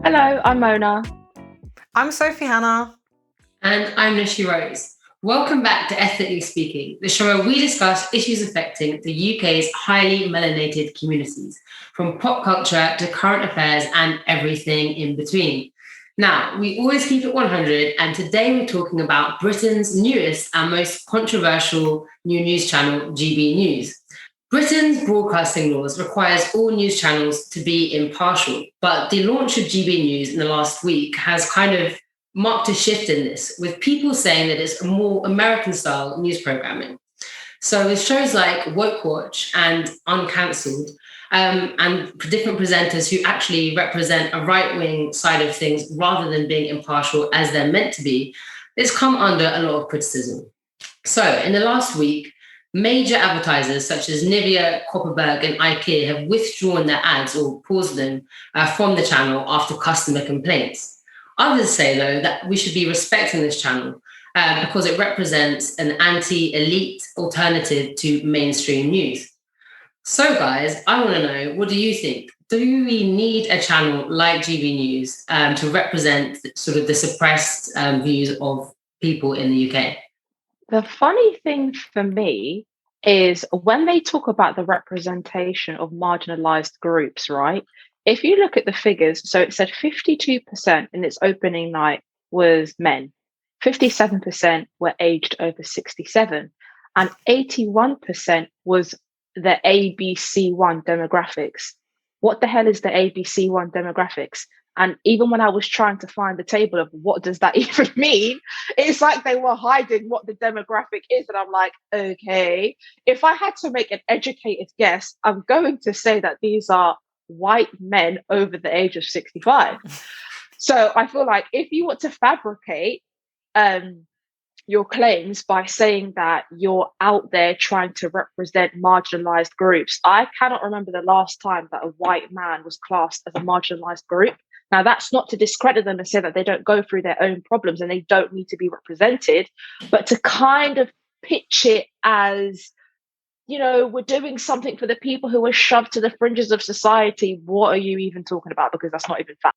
Hello, I'm Mona. I'm Sophie Hannah. And I'm Nishi Rose. Welcome back to Ethnically Speaking, the show where we discuss issues affecting the UK's highly melanated communities, from pop culture to current affairs and everything in between. Now, we always keep it 100, and today we're talking about Britain's newest and most controversial new news channel, GB News. Britain's broadcasting laws requires all news channels to be impartial, but the launch of GB News in the last week has kind of marked a shift in this, with people saying that it's a more American-style news programming. So with shows like Woke Watch and Uncancelled, and different presenters who actually represent a right-wing side of things rather than being impartial as they're meant to be, it's come under a lot of criticism. So in the last week, major advertisers such as Nivea, Copperberg, and IKEA have withdrawn their ads or paused them from the channel after customer complaints. Others say, though, that we should be respecting this channel because it represents an anti-elite alternative to mainstream news. So, guys, I want to know, what do you think? Do we need a channel like GB News to represent sort of the suppressed views of people in the UK? The funny thing for me is when they talk about the representation of marginalized groups, right? If you look at the figures, so it said 52% in its opening night was men, 57% were aged over 67, and 81% was the ABC1 demographics. What the hell is the ABC1 demographics? And even when I was trying to find the table of what does that even mean, it's like they were hiding what the demographic is. And I'm like, okay, if I had to make an educated guess, I'm going to say that these are white men over the age of 65. So I feel like if you want to fabricate your claims by saying that you're out there trying to represent marginalized groups, I cannot remember the last time that a white man was classed as a marginalized group. Now, that's not to discredit them and say that they don't go through their own problems and they don't need to be represented, but to kind of pitch it as, you know, we're doing something for the people who are shoved to the fringes of society. What are you even talking about? Because that's not even fact.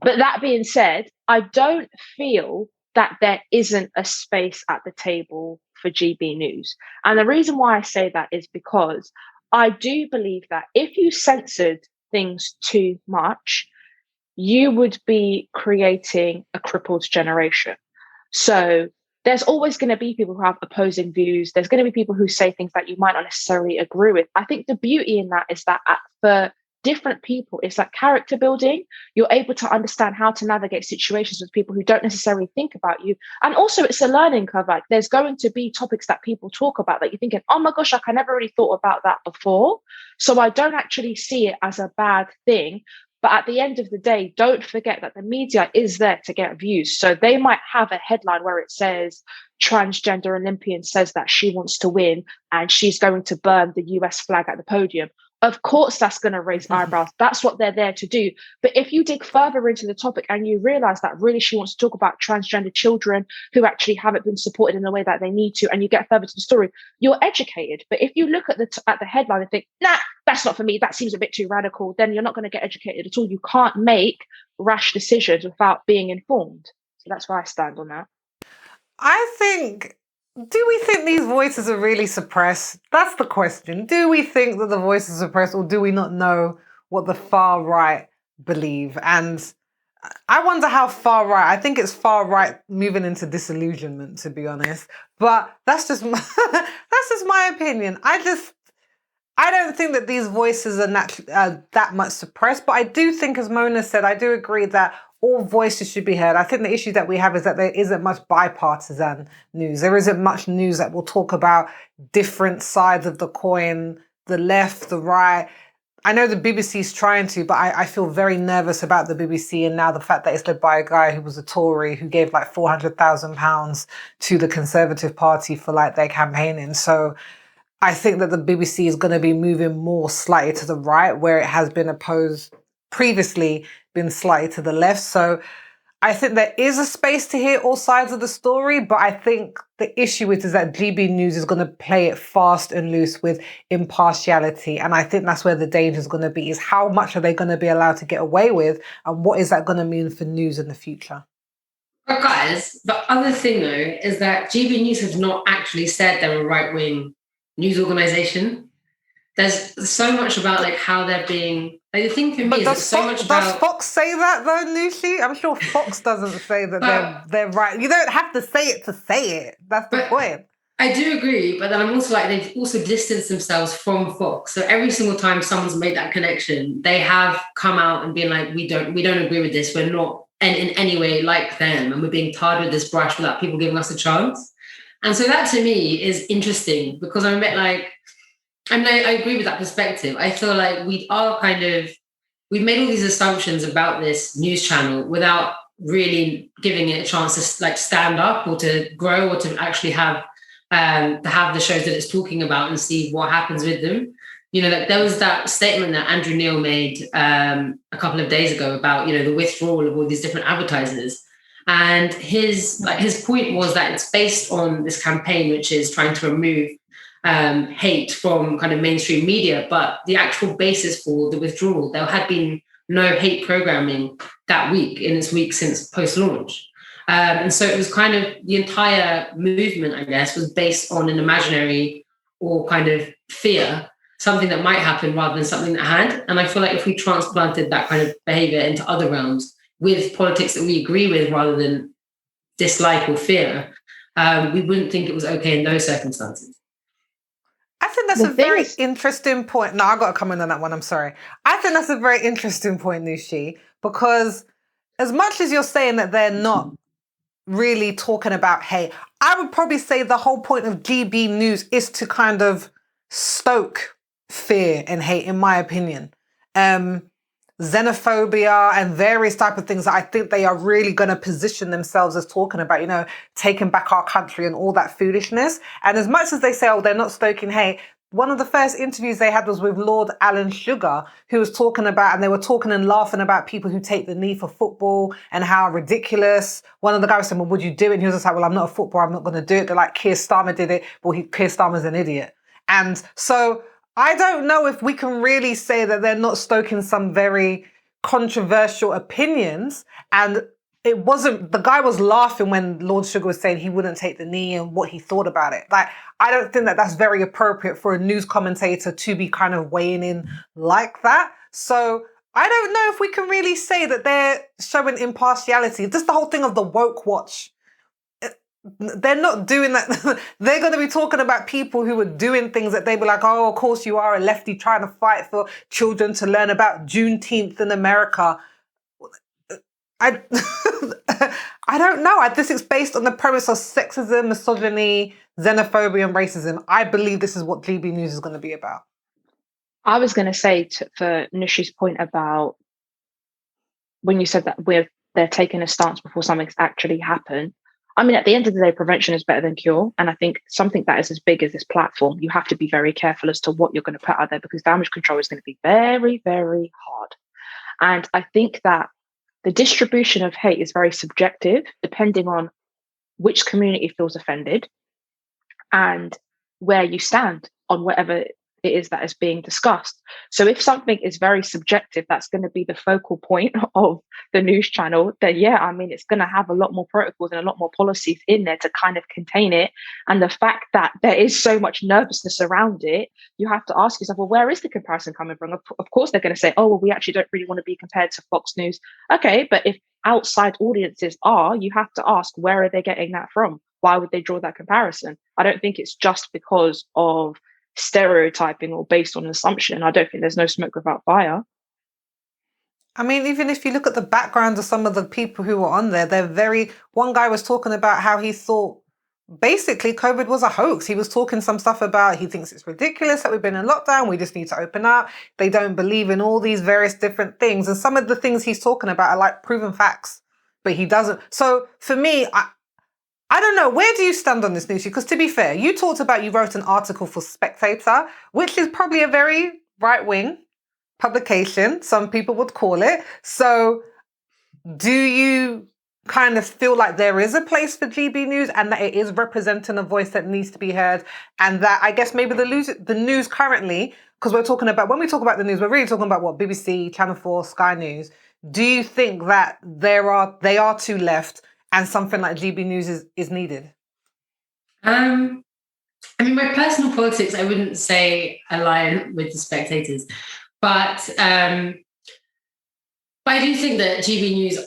But that being said, I don't feel that there isn't a space at the table for GB News. And the reason why I say that is because I do believe that if you censored things too much, you would be creating a crippled generation. So there's always going to be people who have opposing views. There's going to be people who say things that you might not necessarily agree with. I think the beauty in that is that for different people, it's like character building. You're able to understand how to navigate situations with people who don't necessarily think about you. And also it's a learning curve. Like there's going to be topics that people talk about that you're thinking, oh my gosh, I never really thought about that before. So I don't actually see it as a bad thing. But at the end of the day, don't forget that the media is there to get views. So they might have a headline where it says transgender Olympian says that she wants to win and she's going to burn the US flag at the podium. Of course, that's going to raise eyebrows. That's what they're there to do. But if you dig further into the topic and you realize that really she wants to talk about transgender children who actually haven't been supported in the way that they need to, and you get further to the story, you're educated. But if you look at the headline and think, nah, that's not for me, that seems a bit too radical, then you're not going to get educated at all. You can't make rash decisions without being informed. So that's where I stand on that. Do we think these voices are really suppressed? That's the question. Do we think that the voices are suppressed, or do we not know what the far right believe? And I wonder how far right. I think it's far right moving into disillusionment, to be honest. But that's just my opinion. I don't think that these voices are that much suppressed. But I do think, as Mona said, I do agree that all voices should be heard. I think the issue that we have is that there isn't much bipartisan news. There isn't much news that will talk about different sides of the coin, the left, the right. I know the BBC is trying to, but I feel very nervous about the BBC, and now the fact that it's led by a guy who was a Tory who gave like £400,000 to the Conservative Party for like their campaigning. So I think that the BBC is going to be moving more slightly to the right, where it has been opposed previously, been slightly to the left. So I think there is a space to hear all sides of the story, but I think the issue is that GB News is going to play it fast and loose with impartiality. And I think that's where the danger is going to be, is how much are they going to be allowed to get away with, and what is that going to mean for news in the future? But guys, the other thing though is that GB News have not actually said they're a right-wing news organization. There's so much about like how they're being. Like the thing for me is so much about. Does Fox say that though, Nushi? I'm sure Fox doesn't say that they're right. You don't have to say it to say it. That's the point. I do agree, but then I'm also like, they've also distanced themselves from Fox. So every single time someone's made that connection, they have come out and been like, we don't agree with this. We're not in any way like them, and we're being tarred with this brush without people giving us a chance. And so that to me is interesting, because I'm a bit like, I mean, I agree with that perspective. I feel like we've made all these assumptions about this news channel without really giving it a chance to like stand up or to grow or to actually have the shows that it's talking about and see what happens with them. You know, like there was that statement that Andrew Neil made a couple of days ago about, you know, the withdrawal of all these different advertisers. And his point was that it's based on this campaign, which is trying to remove hate from kind of mainstream media, but the actual basis for the withdrawal, there had been no hate programming that week in its week since post-launch. And so it was kind of the entire movement, I guess, was based on an imaginary or kind of fear, something that might happen rather than something that had. And I feel like if we transplanted that kind of behavior into other realms with politics that we agree with rather than dislike or fear, we wouldn't think it was okay in those circumstances. I think that's a very interesting point. No, I got to comment on that one. I'm sorry. I think that's a very interesting point, Nushi, because as much as you're saying that they're not really talking about hate, I would probably say the whole point of GB News is to kind of stoke fear and hate, in my opinion. Xenophobia and various type of things that I think they are really going to position themselves as talking about, you know, taking back our country and all that foolishness. And as much as they say, oh, they're not stoking hate, one of the first interviews they had was with Lord Alan Sugar, who was talking about, and they were talking and laughing about people who take the knee for football and how ridiculous. One of the guys said, well, would you do it? And he was just like, well, I'm not a footballer, I'm not going to do it. They're like, Keir Starmer did it. Well, Keir Starmer's an idiot. And so I don't know if we can really say that they're not stoking some very controversial opinions. And it wasn't, the guy was laughing when Lord Sugar was saying he wouldn't take the knee and what he thought about it. Like, I don't think that that's very appropriate for a news commentator to be kind of weighing in like that. So I don't know if we can really say that they're showing impartiality. Just the whole thing of the woke watch. They're not doing that. They're going to be talking about people who are doing things that they be like, oh, of course you are a lefty trying to fight for children to learn about Juneteenth in America. I don't know. This is based on the premise of sexism, misogyny, xenophobia, and racism. I believe this is what GB News is going to be about. I was going to say for Nushi's point about when you said that they're taking a stance before something's actually happened. I mean, at the end of the day, prevention is better than cure. And I think something that is as big as this platform, you have to be very careful as to what you're going to put out there, because damage control is going to be very, very hard. And I think that the distribution of hate is very subjective, depending on which community feels offended and where you stand on whatever it is that is being discussed. So if something is very subjective, that's going to be the focal point of the news channel, then yeah, I mean, it's going to have a lot more protocols and a lot more policies in there to kind of contain it. And the fact that there is so much nervousness around it, you have to ask yourself, well, where is the comparison coming from? Of course, they're going to say, oh, well, we actually don't really want to be compared to Fox News. Okay, but if outside audiences are, you have to ask, where are they getting that from? Why would they draw that comparison? I don't think it's just because of stereotyping or based on assumption. I don't think there's no smoke without fire. I mean, even if you look at the background of some of the people who were on there, one guy was talking about how he thought basically COVID was a hoax. He was talking some stuff about he thinks it's ridiculous that we've been in lockdown. We just need to open up. They don't believe in all these various different things. And some of the things he's talking about are like proven facts, but he doesn't. So for me, I don't know. Where do you stand on this, Nushi? Because to be fair, you wrote an article for Spectator, which is probably a very right-wing publication, some people would call it. So do you kind of feel like there is a place for GB News and that it is representing a voice that needs to be heard, and that I guess maybe the news currently, because we're talking about, when we talk about the news, we're really talking about what, BBC, Channel 4, Sky News. Do you think that they are too left and something like GB News is needed? I mean, my personal politics, I wouldn't say align with the Spectators, but I do think that GB News,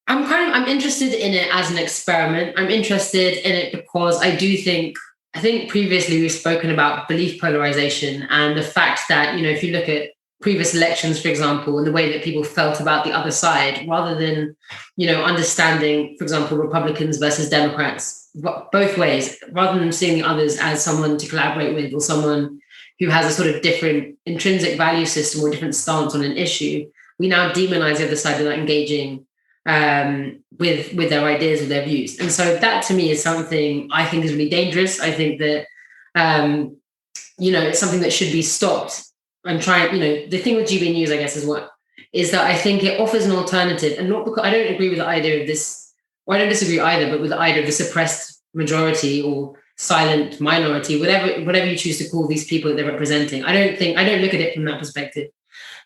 I'm interested in it as an experiment. I'm interested in it because I think previously we've spoken about belief polarization and the fact that, if you look at previous elections, for example, and the way that people felt about the other side, rather than, understanding, for example, Republicans versus Democrats, both ways, rather than seeing the others as someone to collaborate with or someone who has a sort of different intrinsic value system or different stance on an issue, we now demonize the other side without engaging with their ideas, with their views. And so that to me is something I think is really dangerous. I think that, it's something that should be stopped. I'm trying, the thing with GB News, I guess, is that I think it offers an alternative, and not because I don't agree with the idea of this, or I don't disagree either, but with the idea of the suppressed majority or silent minority, whatever you choose to call these people that they're representing. I don't look at it from that perspective.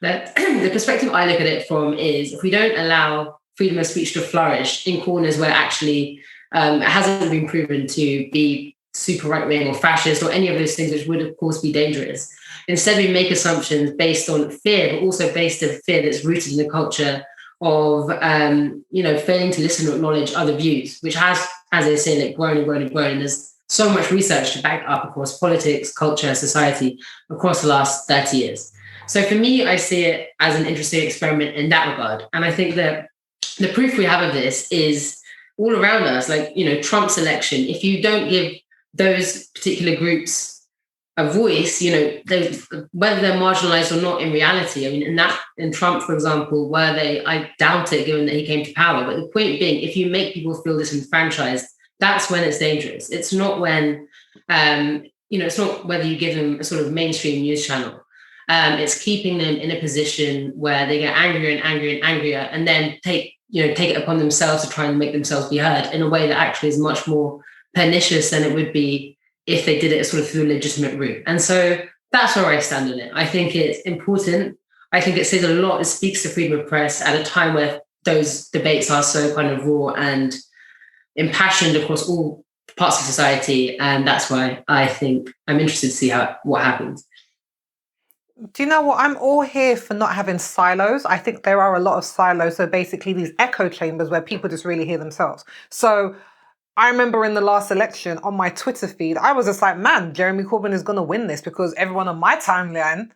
That the perspective I look at it from is, if we don't allow freedom of speech to flourish in corners where actually it hasn't been proven to be super right-wing or fascist or any of those things, which would of course be dangerous. Instead, we make assumptions based on fear, but also based on fear that's rooted in the culture of failing to listen or acknowledge other views, which has, as I say, grown and grown and grown. And there's so much research to back up across politics, culture, society across the last 30 years. So for me, I see it as an interesting experiment in that regard. And I think that the proof we have of this is all around us, like, Trump's election. If you don't give those particular groups a voice, whether they're marginalized or not in reality. I mean, in Trump, for example, I doubt it given that he came to power. But the point being, if you make people feel disenfranchised, that's when it's dangerous. It's not when, it's not whether you give them a sort of mainstream news channel. It's keeping them in a position where they get angrier and angrier and angrier, and then take it upon themselves to try and make themselves be heard in a way that actually is much more pernicious than it would be if they did it sort of through a legitimate route. And so that's where I stand on it. I think it's important. I think it says a lot. It speaks to freedom of press at a time where those debates are so kind of raw and impassioned across all parts of society. And that's why I think I'm interested to see what happens. Do you know what? I'm all here for not having silos. I think there are a lot of silos. So basically these echo chambers where people just really hear themselves. So I remember in the last election on my Twitter feed, I was just like, man, Jeremy Corbyn is going to win this because everyone on my timeline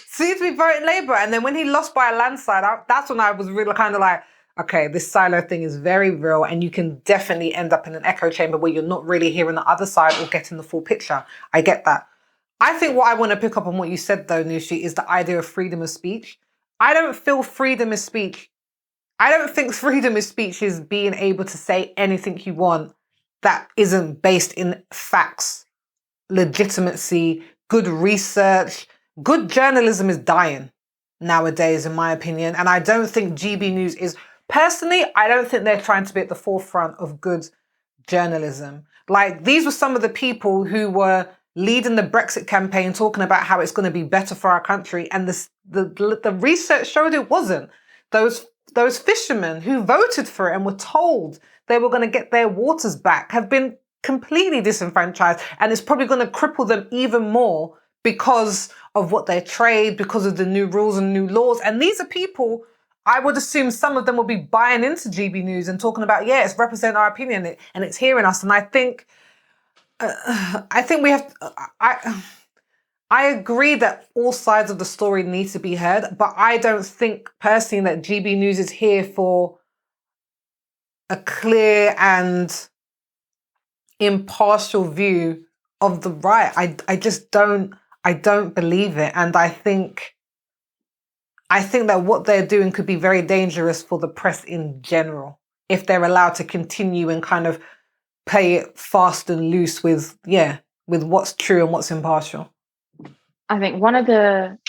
seems to be voting Labour. And then when he lost by a landslide, that's when I was really kind of like, okay, this silo thing is very real, and you can definitely end up in an echo chamber where you're not really hearing the other side or getting the full picture. I get that. I think what I want to pick up on what you said, though, Nushi, is the idea of freedom of speech. I don't feel freedom of speech. I don't think freedom of speech is being able to say anything you want that isn't based in facts, legitimacy, good research. Good journalism is dying nowadays, in my opinion. And I don't think GB News is, personally, I don't think they're trying to be at the forefront of good journalism. Like, these were some of the people who were leading the Brexit campaign, talking about how it's going to be better for our country. And the research showed it wasn't. Those fishermen who voted for it and were told they were going to get their waters back have been completely disenfranchised, and it's probably going to cripple them even more because of what they trade, because of the new rules and new laws. And these are people, I would assume some of them will be buying into GB News and talking about, yeah, it's representing our opinion and it's hearing us. And I think we have, I agree that all sides of the story need to be heard, but I don't think personally that GB News is here for a clear and impartial view of the right. I just don't believe it. And I think that what they're doing could be very dangerous for the press in general if they're allowed to continue and kind of play it fast and loose with what's true and what's impartial. I think one of the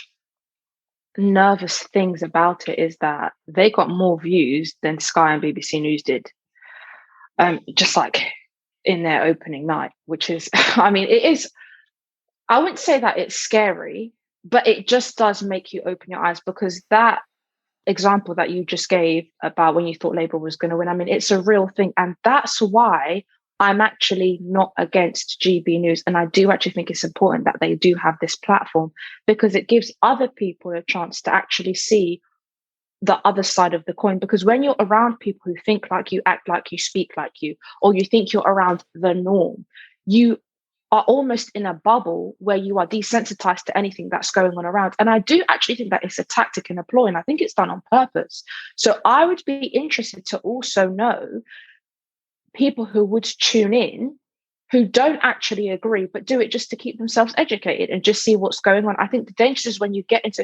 nervous things about it is that they got more views than Sky and BBC News did. Just like in their opening night, which is, I mean, it is, I wouldn't say that it's scary, but it just does make you open your eyes, because that example that you just gave about when you thought Labour was going to win, I mean, it's a real thing. And that's why I'm actually not against GB News. And I do actually think it's important that they do have this platform, because it gives other people a chance to actually see the other side of the coin. Because when you're around people who think like you, act like you, speak like you, or you think you're around the norm, you are almost in a bubble where you are desensitized to anything that's going on around. And I do actually think that it's a tactic and a ploy, and I think it's done on purpose. So I would be interested to also know people who would tune in, who don't actually agree, but do it just to keep themselves educated and just see what's going on. I think the danger is when you get into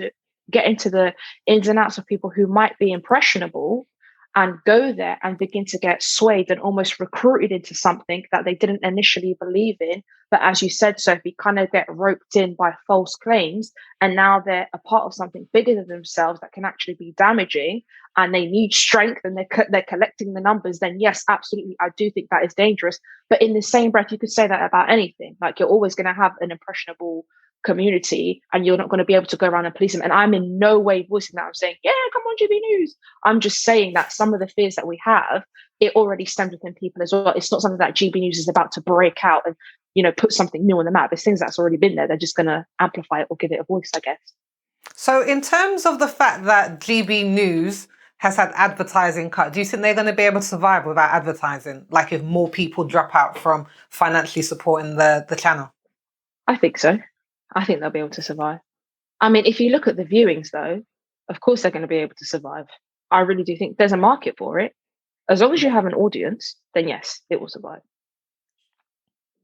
the ins and outs of people who might be impressionable and go there and begin to get swayed and almost recruited into something that they didn't initially believe in. But as you said, Sophie, kind of get roped in by false claims, and now they're a part of something bigger than themselves that can actually be damaging, and they need strength, and they're collecting the numbers. Then yes, absolutely, I do think that is dangerous. But in the same breath, you could say that about anything. Like, you're always going to have an impressionable community, and you're not going to be able to go around and police them. And I'm in no way voicing that. I'm saying, yeah, come on, GB News. I'm just saying that some of the fears that we have, it already stems within people as well. It's not something that GB News is about to break out and, put something new on the map. It's things that's already been there. They're just going to amplify it or give it a voice, I guess. So in terms of the fact that GB News has had advertising cut, do you think they're going to be able to survive without advertising? Like, if more people drop out from financially supporting the channel? I think so. I think they'll be able to survive. I mean, if you look at the viewings, though, of course they're going to be able to survive. I really do think there's a market for it. As long as you have an audience, then yes, it will survive.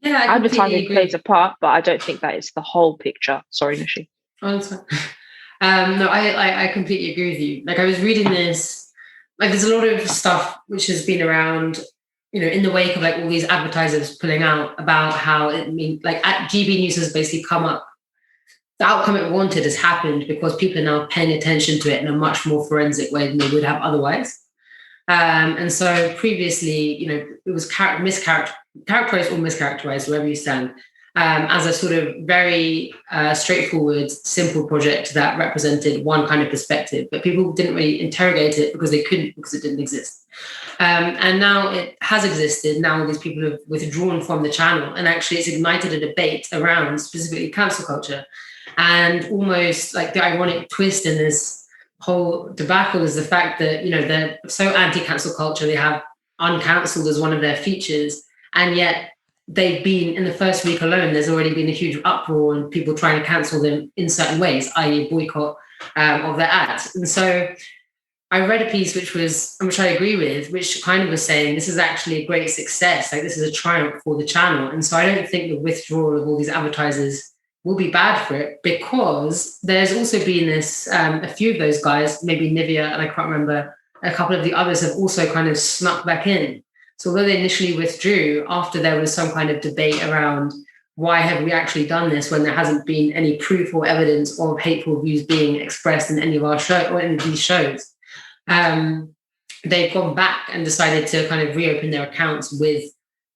Yeah, advertising plays a part, but I don't think that it's the whole picture. Sorry, Nishi. Oh, that's fine. No, I completely agree with you. Like, I was reading this, like, there's a lot of stuff which has been around, in the wake of like all these advertisers pulling out, about how GB News has basically come up. The outcome it wanted has happened because people are now paying attention to it in a much more forensic way than they would have otherwise. And so previously, it was characterized or mischaracterized, wherever you stand, as a sort of very straightforward, simple project that represented one kind of perspective, but people didn't really interrogate it because they couldn't, because it didn't exist. And now it has existed. Now these people have withdrawn from the channel, and actually it's ignited a debate around specifically cancel culture. And almost like the ironic twist in this whole debacle is the fact that, they're so anti-cancel culture, they have uncancelled as one of their features, and yet they've been, in the first week alone, there's already been a huge uproar and people trying to cancel them in certain ways, i.e. boycott of their ads. And so I read a piece which I agree with, which kind of was saying this is actually a great success, like this is a triumph for the channel. And so I don't think the withdrawal of all these advertisers will be bad for it, because there's also been this, a few of those guys, maybe Nivea, and I can't remember, a couple of the others have also kind of snuck back in. So although they initially withdrew, after there was some kind of debate around why have we actually done this when there hasn't been any proof or evidence of hateful views being expressed in any of our show or any of these shows, they've gone back and decided to kind of reopen their accounts with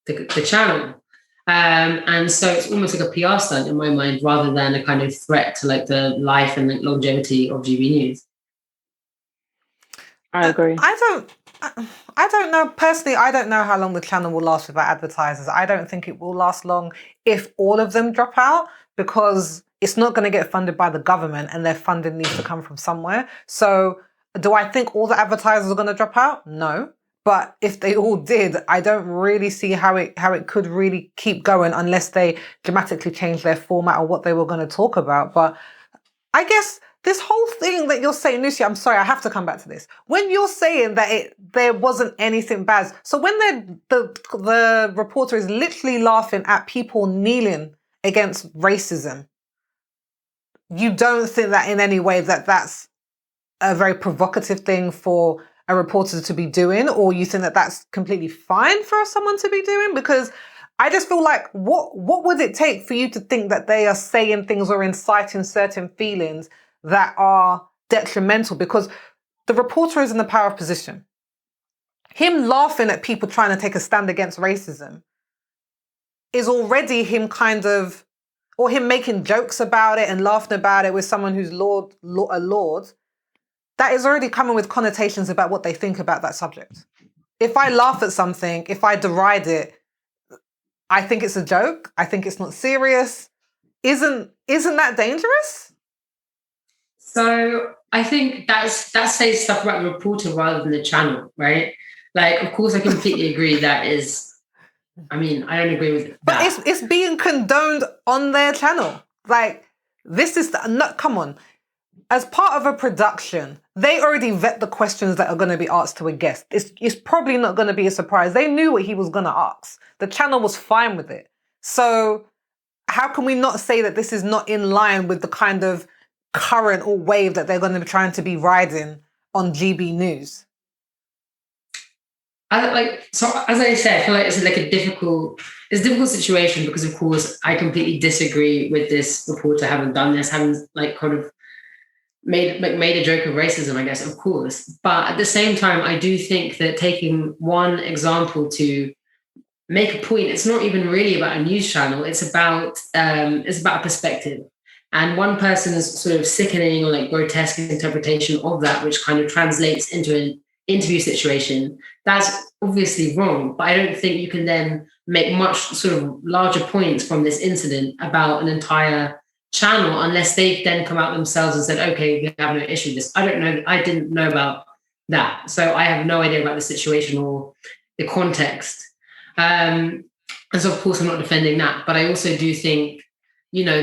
the channel. And so it's almost like a PR stunt in my mind, rather than a kind of threat to like the life and like longevity of GB News. I agree. I don't know. Personally, I don't know how long the channel will last without advertisers. I don't think it will last long if all of them drop out, because it's not going to get funded by the government, and their funding needs to come from somewhere. So do I think all the advertisers are going to drop out? No. But if they all did, I don't really see how it could really keep going unless they dramatically change their format or what they were going to talk about. But I guess this whole thing that you're saying, Lucy, I'm sorry, I have to come back to this. When you're saying that there wasn't anything bad, so when the reporter is literally laughing at people kneeling against racism, you don't think that in any way that's a very provocative thing for a reporter to be doing, or you think that that's completely fine for someone to be doing? Because I just feel like what would it take for you to think that they are saying things or inciting certain feelings that are detrimental because the reporter is in the power of position. Him laughing at people trying to take a stand against racism is already him or him making jokes about it and laughing about it with someone who's a lord. That is already coming with connotations about what they think about that subject. If I laugh at something, if I deride it, I think it's a joke. I think it's not serious. Isn't that dangerous? So I think that says stuff about the reporter rather than the channel, right? Like, of course, I completely agree. That is, I mean, I don't agree with that. But it's being condoned on their channel. Like, this is come on. As part of a production, they already vet the questions that are going to be asked to a guest. It's probably not going to be a surprise. They knew what he was going to ask. The channel was fine with it. So how can we not say that this is not in line with the kind of current or wave that they're going to be trying to be riding on GB News? So as I said, I feel like it's like a difficult situation because, of course, I completely disagree with this reporter having done this, having like kind of made a joke of racism, I guess, of course. But at the same time, I do think that taking one example to make a point, it's not even really about a news channel. It's about a perspective. And one person's sort of sickening or like grotesque interpretation of that, which kind of translates into an interview situation, that's obviously wrong. But I don't think you can then make much sort of larger points from this incident about an entire channel unless they then come out themselves and said, okay, we have no issue with this. I don't know. I didn't know about that. So I have no idea about the situation or the context. And so, of course, I'm not defending that. But I also do think, there's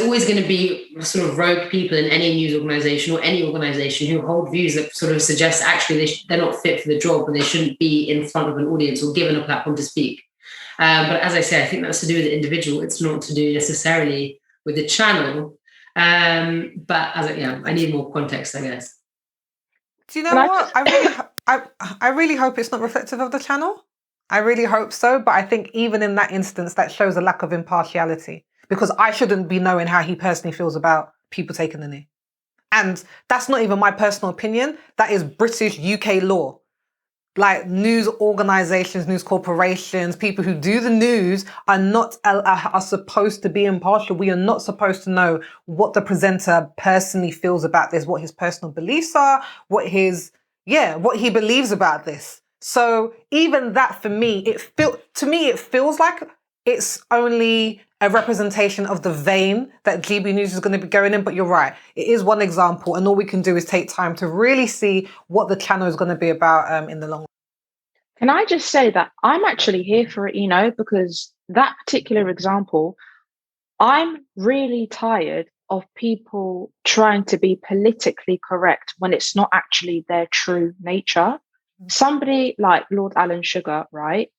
always going to be sort of rogue people in any news organization or any organization who hold views that sort of suggest actually they're not fit for the job and they shouldn't be in front of an audience or given a platform to speak. But as I say, I think that's to do with the individual. It's not to do necessarily with the channel. But I need more context, I guess. Do you know what? I really hope it's not reflective of the channel. I really hope so. But I think even in that instance, that shows a lack of impartiality because I shouldn't be knowing how he personally feels about people taking the knee. And that's not even my personal opinion. That is British UK law. Like news organizations, news corporations, people who do the news are supposed to be impartial. We are not supposed to know what the presenter personally feels about this, what his personal beliefs are, what he believes about this. So even that for me, it feels like it's only a representation of the vein that GB News is going to be going in. But you're right. It is one example. And all we can do is take time to really see what the channel is going to be about in the long run. Can I just say that I'm actually here for it, because that particular example, I'm really tired of people trying to be politically correct when it's not actually their true nature. Somebody like Lord Alan Sugar, right?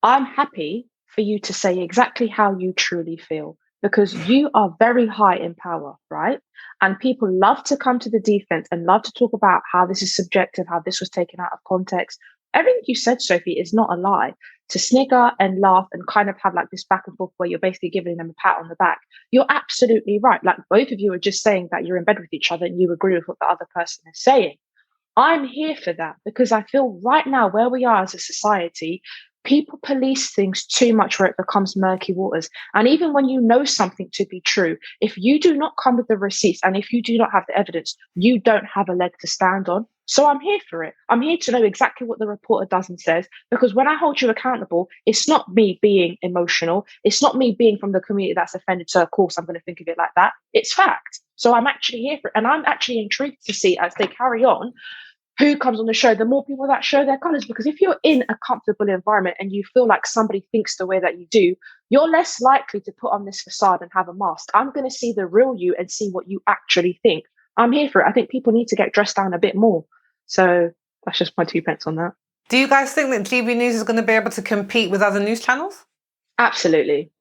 I'm happy for you to say exactly how you truly feel because you are very high in power, right? And people love to come to the defense and love to talk about how this is subjective, how this was taken out of context. Everything you said, Sophie, is not a lie. To snigger and laugh and kind of have like this back and forth where you're basically giving them a pat on the back. You're absolutely right. Like both of you are just saying that you're in bed with each other and you agree with what the other person is saying. I'm here for that because I feel right now where we are as a society, people police things too much where it becomes murky waters. And even when you know something to be true, if you do not come with the receipts and if you do not have the evidence, you don't have a leg to stand on. So I'm here for it. I'm here to know exactly what the reporter does and says, because when I hold you accountable, it's not me being emotional. It's not me being from the community that's offended. So of course I'm going to think of it like that. It's fact. So I'm actually here for it. And I'm actually intrigued to see as they carry on, who comes on the show, the more people that show their colours. Because if you're in a comfortable environment and you feel like somebody thinks the way that you do, you're less likely to put on this facade and have a mask. I'm going to see the real you and see what you actually think. I'm here for it. I think people need to get dressed down a bit more. So that's just my 2 pence on that. Do you guys think that GB News is going to be able to compete with other news channels? Absolutely.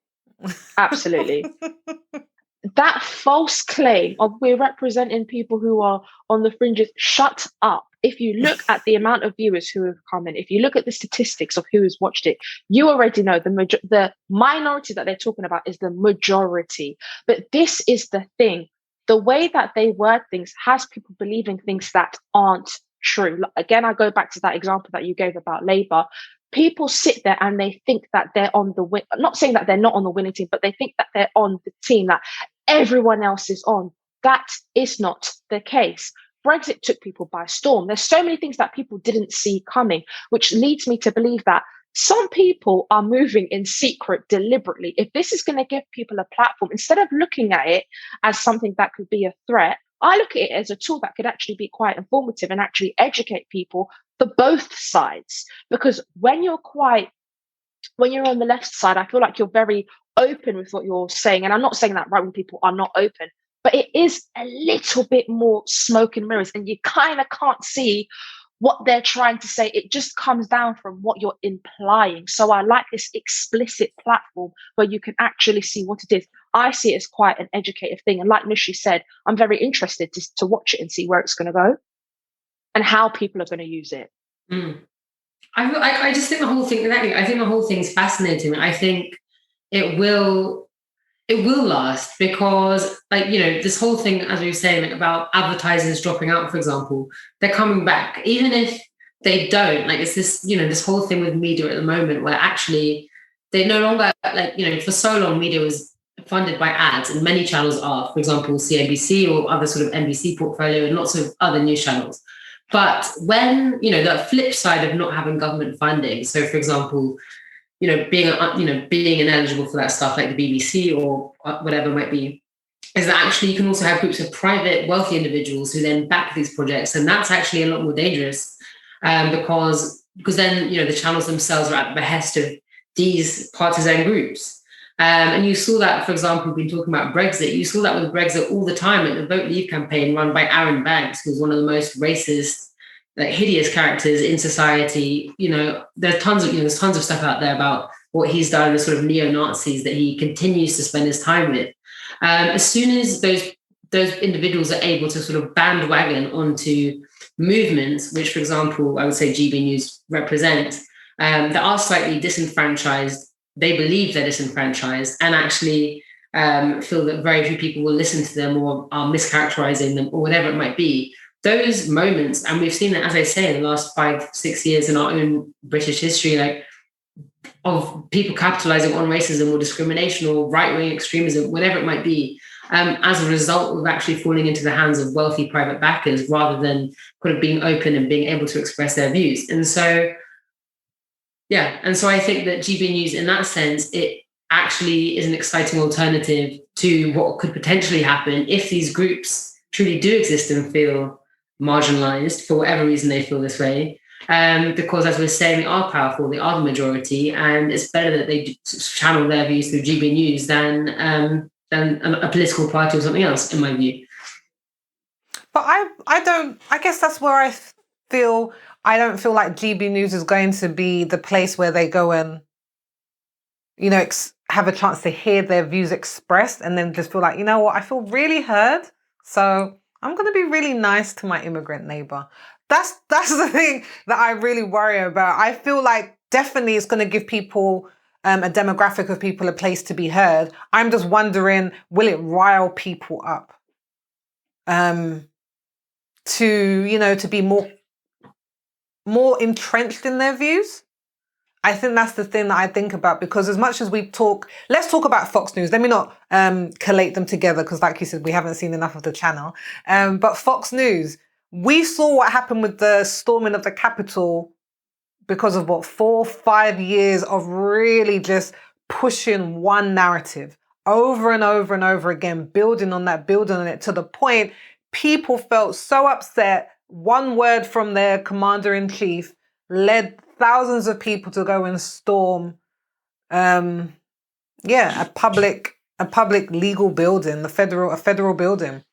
Absolutely. That false claim of we're representing people who are on the fringes, shut up. if you look at the amount of viewers who have come in, if you look at the statistics of who has watched it, you already know the minority that they're talking about is the majority. But this is the thing. The way that they word things has people believing things that aren't true. Again, I go back to that example that you gave about Labour. People sit there and they think that they're on the win. Not saying that they're not on the winning team, but they think that they're on the team that everyone else is on. That is not the case. Brexit took people by storm. There's so many things that people didn't see coming, which leads me to believe that some people are moving in secret deliberately. If this is going to give people a platform, instead of looking at it as something that could be a threat, I look at it as a tool that could actually be quite informative and actually educate people for both sides. Because when you're on the left side, I feel like you're very open with what you're saying. And I'm not saying that right-wing people are not open, but it is a little bit more smoke and mirrors, and you kind of can't see what they're trying to say. It just comes down from what you're implying. So I like this explicit platform where you can actually see what it is. I see it as quite an educative thing. And like Nushi said, I'm very interested to watch it and see where it's going to go and how people are going to use it. I just think the whole thing, I think the whole thing's fascinating. I think it will last because, like, you know, this whole thing, as we were saying, like, about advertisers dropping out, for example, they're coming back. Even if they don't, like, it's this, you know, this whole thing with media at the moment where actually they no longer, like, you know, for so long media was funded by ads, and many channels are, for example, CNBC or other sort of NBC portfolio and lots of other news channels. But when, you know, the flip side of not having government funding, so for example, being ineligible for that stuff like the BBC or whatever it might be, is that actually you can also have groups of private wealthy individuals who then back these projects, and that's actually a lot more dangerous because then, you know, the channels themselves are at the behest of these partisan groups. And you saw that, for example, we've been talking about Brexit. You saw that with Brexit all the time at the Vote Leave campaign run by Aaron Banks, who's one of the most racist, like, hideous characters in society. You know, there's tons of stuff out there about what he's done, the sort of neo-Nazis that he continues to spend his time with. As soon as those individuals are able to sort of bandwagon onto movements, which, for example, I would say GB News represent, that are slightly disenfranchised, they believe they're disenfranchised and actually feel that very few people will listen to them or are mischaracterizing them or whatever it might be. Those moments, and we've seen that, as I say, in the last 5-6 years in our own British history, like, of people capitalizing on racism or discrimination or right-wing extremism, whatever it might be, as a result of actually falling into the hands of wealthy private backers rather than kind of being open and being able to express their views. And so I think that GB News, in that sense, it actually is an exciting alternative to what could potentially happen if these groups truly do exist and feel marginalized for whatever reason they feel this way. Because, as we're saying, they are powerful, they are the majority, and it's better that they channel their views through GB News than a political party or something else, in my view. But I guess that's where I don't feel like GB News is going to be the place where they go and, you know, have a chance to hear their views expressed and then just feel like, you know what, I feel really heard, so I'm going to be really nice to my immigrant neighbor. That's the thing that I really worry about. I feel like definitely it's going to give people, a demographic of people, a place to be heard. I'm just wondering, will it rile people up to be more entrenched in their views? I think that's the thing that I think about, because as much as let's talk about Fox News. Let me not collate them together because, like you said, we haven't seen enough of the channel. But Fox News, we saw what happened with the storming of the Capitol because of 4-5 years of really just pushing one narrative over and over and over again, building on it to the point people felt so upset. One word from their commander-in-chief led thousands of people to go and storm a public legal building, a federal building.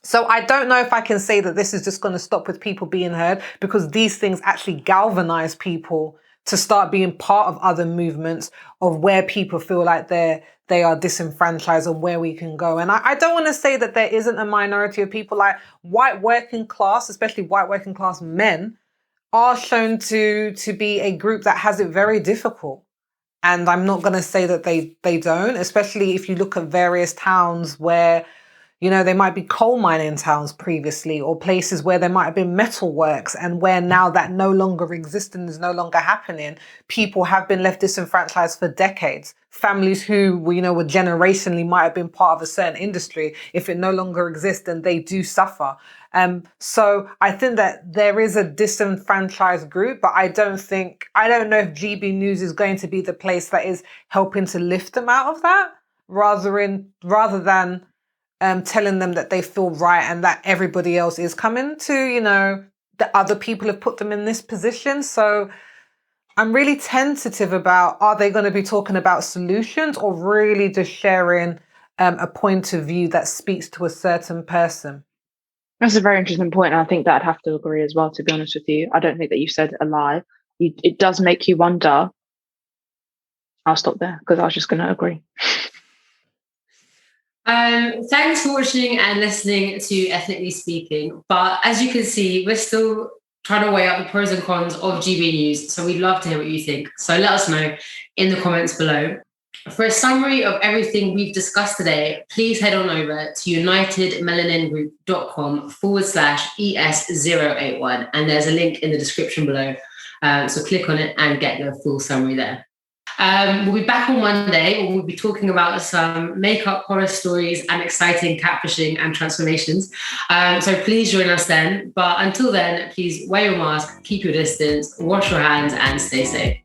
So I don't know if I can say that this is just going to stop with people being heard, because these things actually galvanize people to start being part of other movements of where people feel like they are disenfranchised and where we can go. And I don't want to say that there isn't a minority of people, like white working class, especially white working class men, are shown to be a group that has it very difficult. And I'm not going to say that they don't, especially if you look at various towns where, you know, they might be coal mining towns previously, or places where there might have been metal works, and where now that no longer exists and is no longer happening, people have been left disenfranchised for decades. Families who, you know, were generationally might have been part of a certain industry. If it no longer exists, then they do suffer. So I think that there is a disenfranchised group, but I don't know if GB News is going to be the place that is helping to lift them out of that, rather than telling them that they feel right and that everybody else is coming to, you know, that other people have put them in this position. So I'm really tentative about, are they going to be talking about solutions or really just sharing a point of view that speaks to a certain person? That's a very interesting point, and I think that I'd have to agree as well, to be honest with you. I don't think that you said a lie. It does make you wonder. I'll stop there because I was just going to agree. Thanks for watching and listening to Ethnically Speaking. But as you can see, we're still trying to weigh up the pros and cons of GB News. So we'd love to hear what you think. So let us know in the comments below. For a summary of everything we've discussed today, please head on over to unitedmelaningroup.com/ES081. And there's a link in the description below. So click on it and get the full summary there. We'll be back on Monday, where we'll be talking about some makeup horror stories and exciting catfishing and transformations. So please join us then. But until then, please wear your mask, keep your distance, wash your hands, and stay safe.